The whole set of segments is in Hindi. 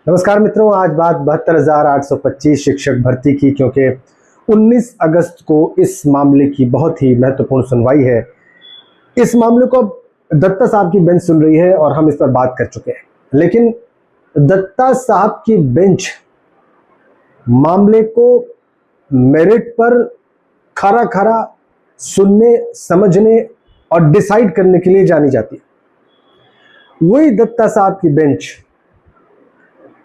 नमस्कार मित्रों, आज बात 72,825 शिक्षक भर्ती की, क्योंकि 19 अगस्त को इस मामले की बहुत ही महत्वपूर्ण सुनवाई है। इस मामले को दत्ता साहब की बेंच सुन रही है और हम इस पर बात कर चुके हैं, लेकिन दत्ता साहब की बेंच मामले को मेरिट पर खरा खरा सुनने, समझने और डिसाइड करने के लिए जानी जाती है। वही दत्ता साहब की बेंच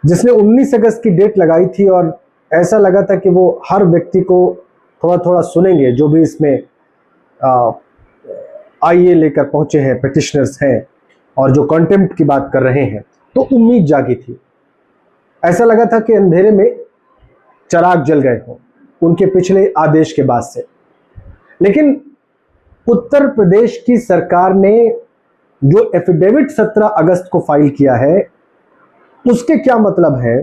जिसने 19 अगस्त की डेट लगाई थी और ऐसा लगा था कि वो हर व्यक्ति को थोड़ा थोड़ा सुनेंगे, जो भी इसमें आईए लेकर पहुंचे हैं, पिटिशनर्स हैं और जो कंटेम्प्ट की बात कर रहे हैं, तो उम्मीद जागी थी। ऐसा लगा था कि अंधेरे में चिराग जल गए हों उनके पिछले आदेश के बाद से। लेकिन उत्तर प्रदेश की सरकार ने जो एफिडेविट 17 अगस्त को फाइल किया है, उसके क्या मतलब है,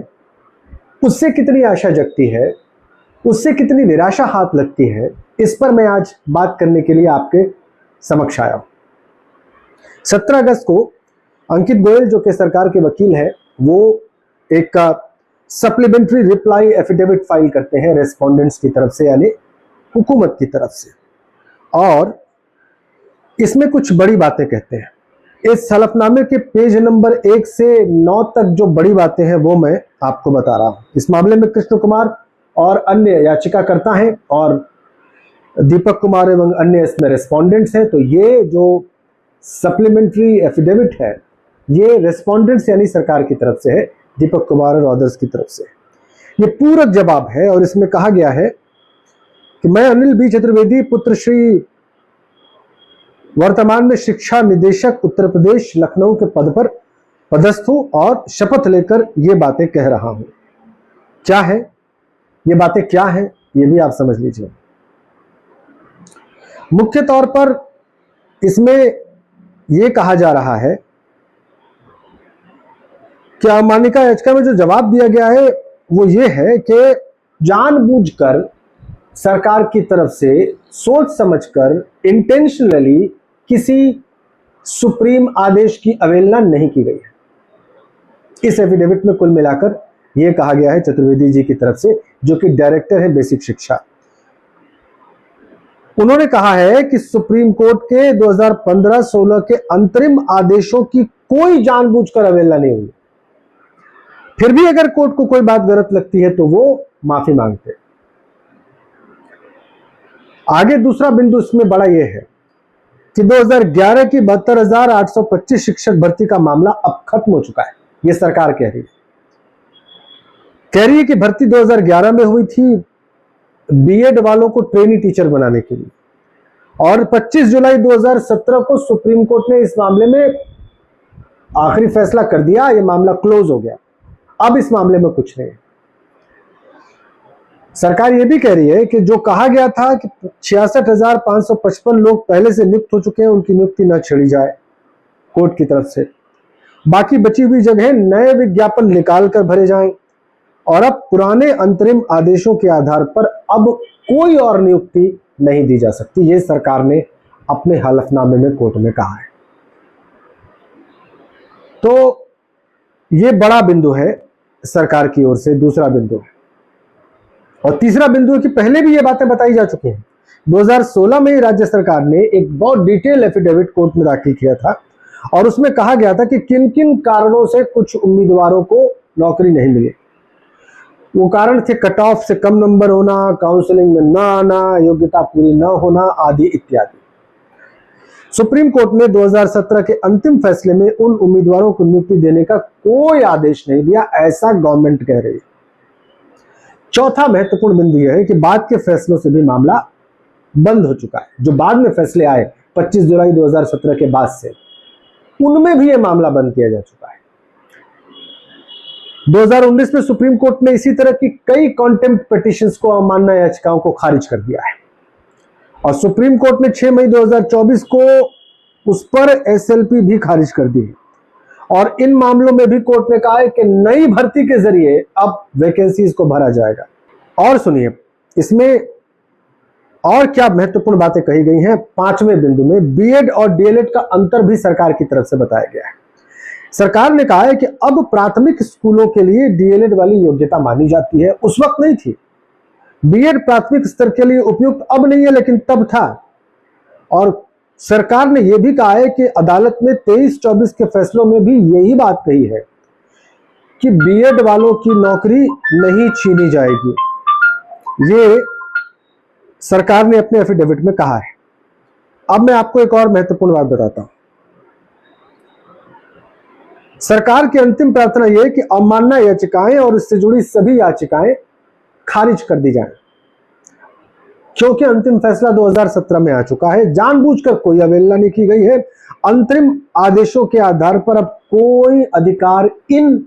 उससे कितनी आशा जगती है, उससे कितनी निराशा हाथ लगती है, इस पर मैं आज बात करने के लिए आपके समक्ष आया हूं। 17 अगस्त को अंकित गोयल, जो कि सरकार के वकील हैं, वो एक सप्लीमेंट्री रिप्लाई एफिडेविट फाइल करते हैं रेस्पोंडेंट्स की तरफ से, यानी हुकूमत की तरफ से, और इसमें कुछ बड़ी बातें कहते हैं। इस हलफनामे के पेज नंबर 1 से 9 तक जो बड़ी बातें हैं वो मैं आपको बता रहा हूं। इस मामले में कृष्ण कुमार और अन्य याचिकाकर्ता हैं और दीपक कुमार एवं अन्य इसमें रेस्पोंडेंट्स हैं। तो ये जो सप्लीमेंट्री एफिडेविट है, ये रेस्पोंडेंट्स यानी सरकार की तरफ से है, दीपक कुमार और अदर्स की तरफ से। ये पूरक जवाब है और इसमें कहा गया है कि मैं अनिल बी चतुर्वेदी, पुत्र श्री, वर्तमान में शिक्षा निदेशक उत्तर प्रदेश लखनऊ के पद पर पदस्थ हूं और शपथ लेकर ये बातें कह रहा हूं। क्या है ये बातें, क्या है ये भी आप समझ लीजिए। मुख्य तौर पर इसमें यह कहा जा रहा है कि अवमानिका याचिका में जो जवाब दिया गया है वो ये है कि जानबूझकर सरकार की तरफ से सोच समझकर इंटेंशनली किसी सुप्रीम आदेश की अवहेलना नहीं की गई है। इस एफिडेविट में कुल मिलाकर यह कहा गया है चतुर्वेदी जी की तरफ से, जो कि डायरेक्टर है बेसिक शिक्षा। उन्होंने कहा है कि सुप्रीम कोर्ट के 2015-16 के अंतरिम आदेशों की कोई जानबूझकर अवहेलना नहीं हुई। फिर भी अगर कोर्ट को कोई बात गलत लगती है तो वो माफी मांगते हैं। आगे दूसरा बिंदु इसमें बड़ा यह है कि 2011 की 72,825 शिक्षक भर्ती का मामला अब खत्म हो चुका है। यह सरकार कह रही है कि भर्ती 2011 में हुई थी बीएड वालों को ट्रेनी टीचर बनाने के लिए, और 25 जुलाई 2017 को सुप्रीम कोर्ट ने इस मामले में आखिरी फैसला कर दिया। यह मामला क्लोज हो गया। अब इस मामले में कुछ नहीं है। सरकार यह भी कह रही है कि जो कहा गया था कि 66,555 लोग पहले से नियुक्त हो चुके हैं, उनकी नियुक्ति न छेड़ी जाए कोर्ट की तरफ से। बाकी बची हुई जगह नए विज्ञापन निकाल कर भरे जाएं और अब पुराने अंतरिम आदेशों के आधार पर अब कोई और नियुक्ति नहीं दी जा सकती। ये सरकार ने अपने हलफनामे में कोर्ट में कहा है। तो ये बड़ा बिंदु है सरकार की ओर से, दूसरा बिंदु है। और तीसरा बिंदु है कि पहले भी ये बातें बताई जा चुकी हैं। 2016 में राज्य सरकार ने एक बहुत डिटेल एफिडेविट कोर्ट में दाखिल किया था और उसमें कहा गया था कि किन किन कारणों से कुछ उम्मीदवारों को नौकरी नहीं मिली। वो कारण थे कट ऑफ से कम नंबर होना, काउंसलिंग में ना आना, योग्यता पूरी न होना आदि इत्यादि। सुप्रीम कोर्ट ने 2017 के अंतिम फैसले में उन उम्मीदवारों को नियुक्ति देने का कोई आदेश नहीं दिया, ऐसा गवर्नमेंट कह रही है। चौथा महत्वपूर्ण बिंदु यह है कि बाद के फैसलों से भी मामला बंद हो चुका है। जो बाद में फैसले आए 25 जुलाई 2017 के बाद से, उनमें भी यह मामला बंद किया जा चुका है। 2019 में सुप्रीम कोर्ट ने इसी तरह की कई कॉन्टेम्प्ट पिटिशंस को, अवमानना याचिकाओं को खारिज कर दिया है और सुप्रीम कोर्ट ने 6 मई 2024 को उस पर एसएलपी भी खारिज कर दी है। और इन मामलों में भी कोर्ट ने कहा है कि नई भर्ती के जरिए अब वैकेंसीज को भरा जाएगा। और सुनिए, इसमें और क्या महत्वपूर्ण बातें कही गई हैं। 5वें बिंदु में बीएड और डीएलएड का अंतर भी सरकार की तरफ से बताया गया है। सरकार ने कहा है कि अब प्राथमिक स्कूलों के लिए डीएलएड वाली योग्यता मानी जाती है। उस वक्त नहीं थी। बीएड प्राथमिक स्तर के लिए उपयुक्त अब नहीं है, लेकिन तब था। और सरकार ने यह भी कहा है कि अदालत में 23-24 के फैसलों में भी यही बात कही है कि बीएड वालों की नौकरी नहीं छीनी जाएगी। ये सरकार ने अपने एफिडेविट में कहा है। अब मैं आपको एक और महत्वपूर्ण बात बताता हूं। सरकार की अंतिम प्रार्थना यह है कि अवमानना याचिकाएं और इससे जुड़ी सभी याचिकाएं खारिज कर दी जाएं, क्योंकि अंतिम फैसला 2017 में आ चुका है। जानबूझकर कोई अवहेलना नहीं की गई है। अंतरिम आदेशों के आधार पर अब कोई अधिकार इन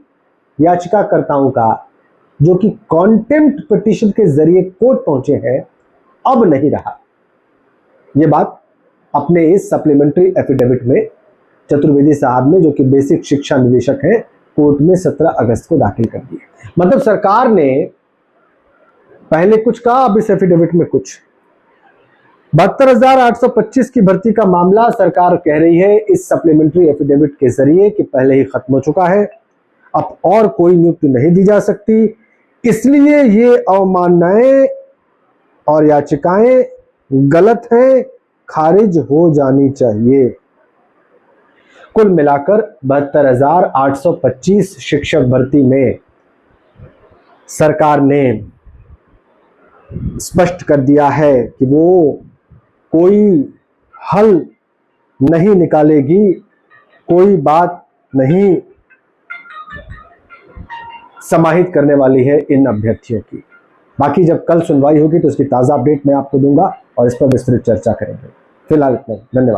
याचिकाकर्ताओं का, जो कि कॉन्टेम्प्ट पिटीशन के जरिए कोर्ट पहुंचे हैं, अब नहीं रहा। यह बात अपने इस सप्लीमेंट्री एफिडेविट में चतुर्वेदी साहब ने, जो कि बेसिक शिक्षा निदेशक हैं, कोर्ट में 17 अगस्त को दाखिल कर दी। मतलब सरकार ने पहले कुछ कहा, अब इस एफिडेविट में कुछ। 72,825 की भर्ती का मामला सरकार कह रही है इस सप्लीमेंट्री एफिडेविट के जरिए कि पहले ही खत्म हो चुका है, अब और कोई नियुक्ति नहीं दी जा सकती, इसलिए ये अवमाननाएं और याचिकाएं गलत हैं, खारिज हो जानी चाहिए। कुल मिलाकर 72,825 शिक्षक भर्ती में सरकार ने स्पष्ट कर दिया है कि वो कोई हल नहीं निकालेगी, कोई बात नहीं समाहित करने वाली है इन अभ्यर्थियों की। बाकी जब कल सुनवाई होगी तो इसकी ताज़ा अपडेट मैं आपको दूंगा और इस पर विस्तृत चर्चा करेंगे। फिलहाल इतना, धन्यवाद।